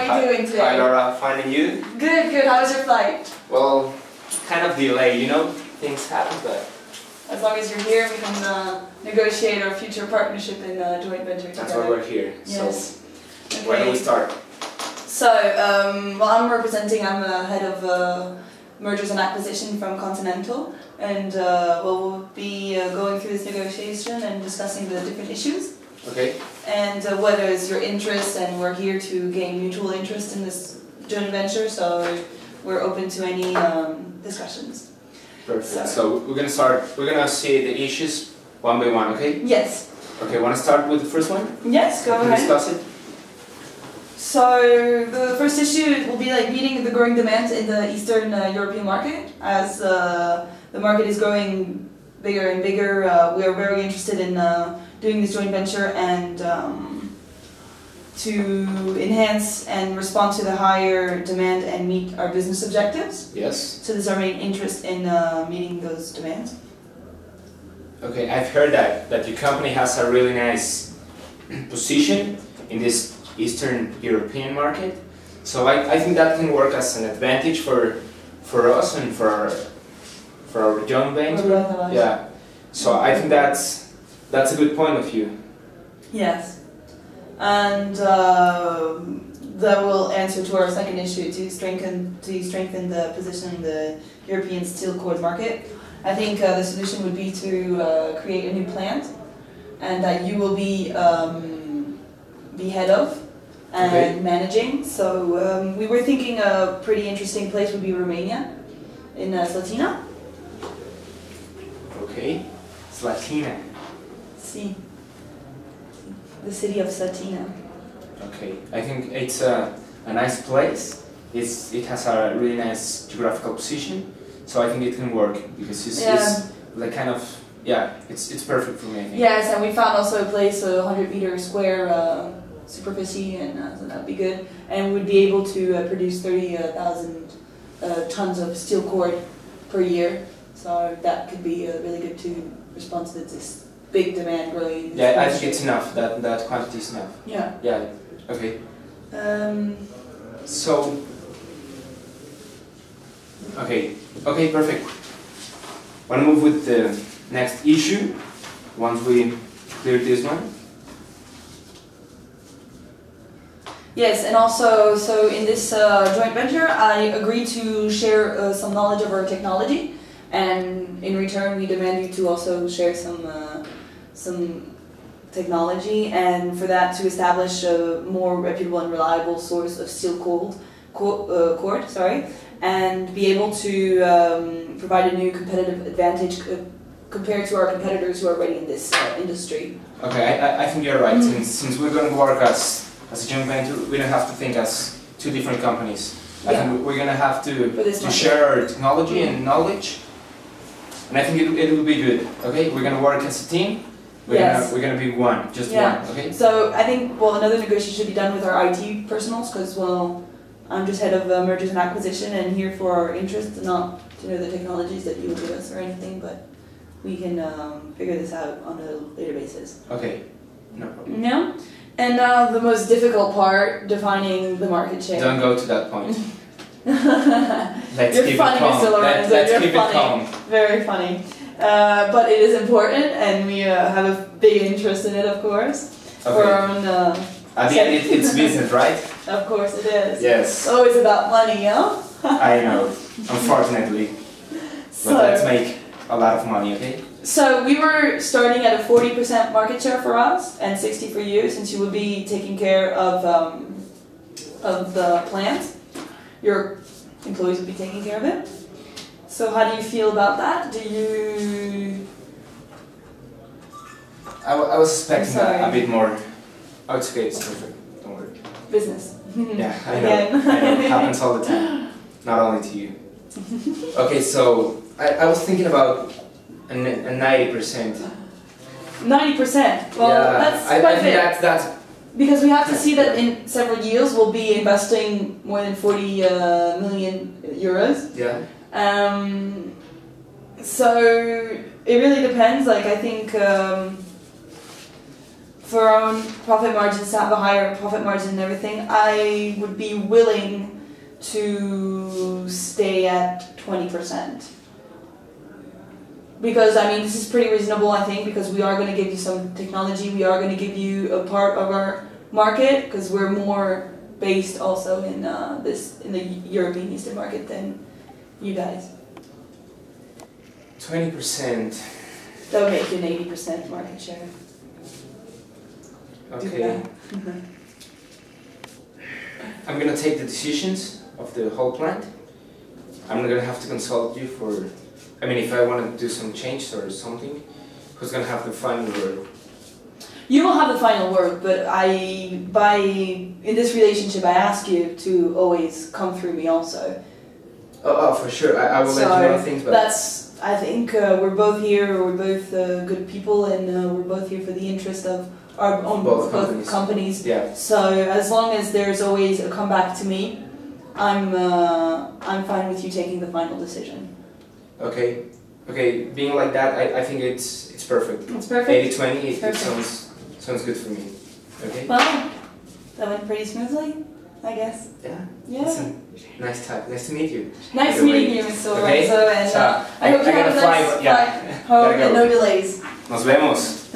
are you doing today? Hi Laura, fine and you? Good, good. How was your flight? Well, kind of delayed, you know? Things happen, but... As long as you're here, we can negotiate our future partnership in joint venture together. That's why we're here. Yes. So, okay. where do we start? So, well, I'm the head of mergers and acquisition from Continental, and we'll be going through this negotiation and discussing the different issues. Okay. And whether it's your interest, and we're here to gain mutual interest in this joint venture, so we're open to any discussions. Perfect. So we're gonna see the issues one by one, okay? Yes. Okay, wanna start with the first one? Yes, go ahead. Discuss it. So the first issue will be like meeting the growing demand in the Eastern European market. As the market is growing bigger and bigger, we are very interested in doing this joint venture and to enhance and respond to the higher demand and meet our business objectives. Yes. So this is our main interest in meeting those demands. Okay, I've heard that your company has a really nice position in this Eastern European market. So I think that can work as an advantage for us and for our joint venture. Yeah. So I think that's a good point of view. Yes. And that will answer to our second issue, to strengthen the position in the European steel cord market. I think the solution would be to create a new plant, and that you will be head of and managing. So we were thinking a pretty interesting place would be Romania, in Slatina. Okay, Slatina. See. The city of Slatina. Okay, I think it's a nice place. It has a really nice geographical position, so I think it can work because it's like kind of it's perfect for me. I think. Yes, and we found also a place 100-meter square superficie, and so that'd be good. And we'd be able to produce 30,000 tons of steel cord per year. So that could be really good to respond to this big demand growing. Yeah, I think it's enough. That quantity is enough. Yeah. Yeah. Okay. So. Okay, perfect. Want to move with the next issue once we clear this one. Yes, and also, so in this joint venture, I agreed to share some knowledge of our technology, and in return, we demand you to also share some technology, and for that to establish a more reputable and reliable source of steel cord, and be able to provide a new competitive advantage compared to our competitors who are already in this industry. Okay, I think you're right. Since we're going to work as a joint venture, we don't have to think as two different companies. I think we're going to have to share our technology and knowledge, and I think it will be good. Okay, we're going to work as a team. We're gonna be one, just one. Okay. So I think another negotiation should be done with our IT personals, because I'm just head of mergers and acquisition and here for our interest, not to know the technologies that you will give us or anything, but we can figure this out on a later basis. Okay. No problem. Yeah. And now the most difficult part, defining the market share. Don't go to that point. Let's You're keep funny, it calm. Mr. Lorenzo. Let's You're keep funny. it calm. Very funny. But it is important, and we have a big interest in it, of course. Okay. For our own. At the end, it's business, right? Of course it is. Yes. It's always about money, you know? I know, unfortunately. But let's make a lot of money, okay? So we were starting at a 40% market share for us, and 60% for you, since you would be taking care of the plant. Your employees would be taking care of it. So how do you feel about that? Do you... I was expecting a bit more. Oh, it's okay, it's perfect. Don't worry. Business. Yeah, I know. It happens all the time. Not only to you. Okay, so I was thinking about a 90%. 90%? Well, that's quite I a think bit. that's... Because we have to see that in several years we'll be investing more than 40 million euros. Yeah. So it really depends. Like I think for our own profit margins to have a higher profit margin and everything, I would be willing to stay at 20%. Because I mean, this is pretty reasonable, I think, because we are going to give you some technology, we are going to give you a part of our market, because we're more based also in the European Eastern market than you guys. 20%. That would make you an 80% market share. Okay. I'm gonna take the decisions of the whole plant. I'm not gonna have to consult you for. I mean, if I want to do some change or something, who's gonna have the final word? You will have the final word, but in this relationship, I ask you to always come through me also. Oh, for sure. I will let you know things. But I think we're both here. We're both good people, and we're both here for the interest of our own both companies. Yeah. So as long as there's always a comeback to me, I'm fine with you taking the final decision. Okay. Okay. Being like that, I think it's perfect. It's perfect. 80-20. It sounds good for me. Okay. Well, that went pretty smoothly, I guess. Yeah. Yeah. Listen, nice talk. Nice to meet you. Nice meeting you, Mr. Lorenzo, and So, I hope you have a nice flight home and no delays. Nos vemos.